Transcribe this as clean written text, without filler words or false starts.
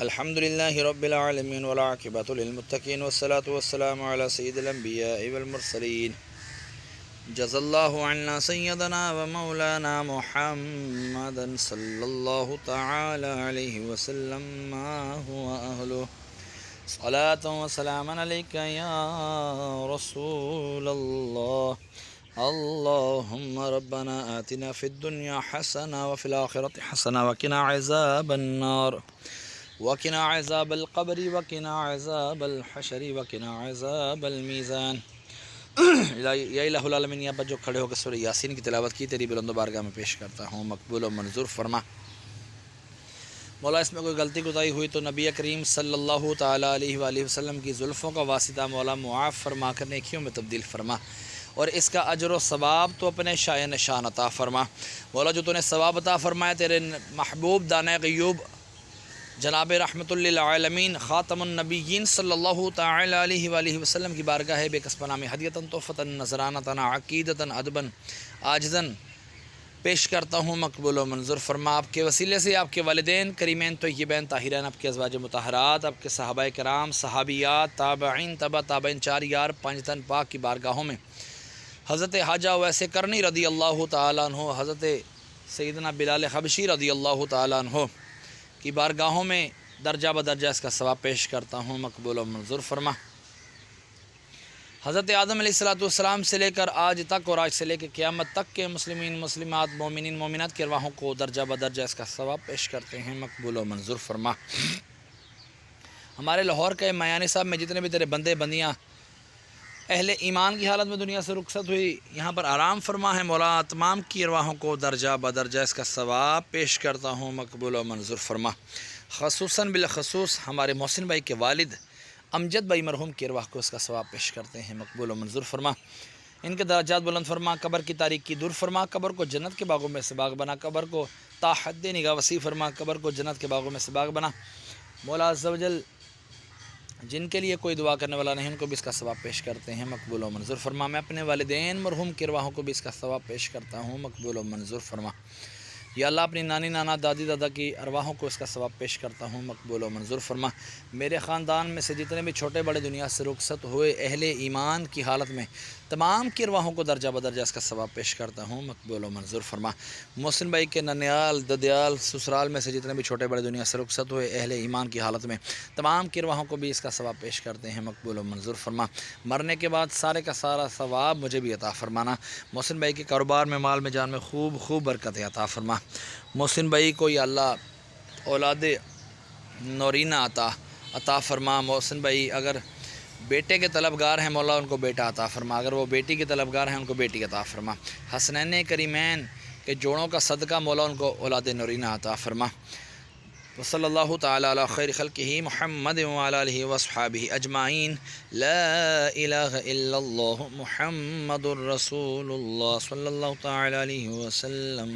الحمد لله رب العالمين والعاقبة للمتقين والصلاة والسلام على سيد الأنبياء والمرسلين جزا الله عنا سيدنا ومولانا محمدا صلى الله تعالى عليه وسلم ما هو أهله صلاة وسلاما عليك يا رسول الله اللهم ربنا آتنا في الدنيا حسنة وفي الآخرة حسنة وقنا عذاب النار وقنا عذاب القبر وقنا عذاب الحشر وقنا عذاب الميزان۔ یا الہ العالمین، یہاں پر جو کھڑے ہو کر سورہ یاسین کی تلاوت کی تیری بلند و بارگاہ میں پیش کرتا ہوں، مقبول و منظور فرما۔ مولا اس میں کوئی غلطی کوتاہی ہوئی تو نبی کریم صلی اللہ تعالیٰ علیہ وآلہ وسلم کی زلفوں کا واسطہ مولا معاف فرما کر نیکیوں میں تبدیل فرما، اور اس کا اجر و ثواب تو اپنے شائع نشان عطا فرما۔ مولا جو تو نے ثواب عطا فرمایا تیرے محبوب دانۂ غیوب جناب رحمت للعالمین خاتم النبیین صلی اللہ تعالی علیہ وآلہ وسلم کی بارگاہ بے کسب نامی ہدیتاً تحفتاً نذرانتاً عقیدتاً ادباً عاجزاً پیش کرتا ہوں، مقبول و منظور فرما۔ آپ کے وسیلے سے آپ کے والدین کریمین طیبین طاہرین، آپ کے ازواج مطہرات، آپ کے صحابہ کرام، صحابیات، تابعین، تبع تابعین، چار یار پانچ تن پاک کی بارگاہوں میں حضرت حاجہ ویسے کرنی رضی اللہ تعالیٰ عنہ، حضرت سیدنا بلال حبشی رضی اللہ تعالیٰ عنہ کی بارگاہوں میں درجہ بدرجہ اس کا ثواب پیش کرتا ہوں، مقبول و منظور فرما۔ حضرت آدم علیہ السلام سے لے کر آج تک اور آج سے لے کے قیامت تک کے مسلمین مسلمات مومنین مومنات کے ارواحوں کو درجہ بدرجہ اس کا ثواب پیش کرتے ہیں، مقبول و منظور فرما۔ ہمارے لاہور کے میانی صاحب میں جتنے بھی تیرے بندے بندیاں اہل ایمان کی حالت میں دنیا سے رخصت ہوئی، یہاں پر آرام فرما ہے مولا، تمام کی ارواحوں کو درجہ بدرجہ اس کا ثواب پیش کرتا ہوں، مقبول و منظور فرما۔ خصوصاً بالخصوص ہمارے محسن بھائی کے والد امجد بھائی مرحوم کی ارواح کو اس کا ثواب پیش کرتے ہیں، مقبول و منظور فرما۔ ان کے درجات بلند فرما، قبر کی تاریکی دور فرما، قبر کو جنت کے باغوں میں سے باغ بنا، قبر کو تا حد نگاہ وسیع فرما، قبر کو جنت کے باغوں میں سے باغ بنا۔ مولا عز و جل جن کے لیے کوئی دعا کرنے والا نہیں ان کو بھی اس کا ثواب پیش کرتے ہیں، مقبول و منظور فرما۔ میں اپنے والدین مرحوم کی ارواحوں کو بھی اس کا ثواب پیش کرتا ہوں، مقبول و منظور فرما۔ یا اللہ اپنی نانی نانا دادی دادا کی ارواحوں کو اس کا ثواب پیش کرتا ہوں، مقبول و منظور فرما۔ میرے خاندان میں سے جتنے بھی چھوٹے بڑے دنیا سے رخصت ہوئے اہل ایمان کی حالت میں تمام کی ارواحوں کو درجہ بدرجہ اس کا ثواب پیش کرتا ہوں، مقبول و منظور فرما۔ محسن بھائی کے ننیال ددیال سسرال میں سے جتنے بھی چھوٹے بڑے دنیا سے رخصت ہوئے اہل ایمان کی حالت میں تمام کی ارواحوں کو بھی اس کا ثواب پیش کرتے ہیں، مقبول و منظور فرما۔ مرنے کے بعد سارے کا سارا ثواب مجھے بھی عطا فرمانا۔ محسن بھائی کے کاروبار میں مال میں جان میں خوب برکتیں عطا فرما۔ محسن بھائی کو یا اللہ اولاد نورینہ عطا فرما۔ محسن بھائی اگر بیٹے کے طلبگار ہیں مولا ان کو بیٹا عطا فرما، اگر وہ بیٹی کے طلبگار ہیں ان کو بیٹی عطا فرما۔ حسنین کریمین کے جوڑوں کا صدقہ مولا ان کو اولاد نورینہ عطا فرما۔ وصلی اللہ تعالی علی خیر خلقہ محمد وعلی آلہ واصحابہ اجمعین۔ لا الہ الا اللہ محمد الرسول اللہ صلی اللہ تعالی علیہ وسلم۔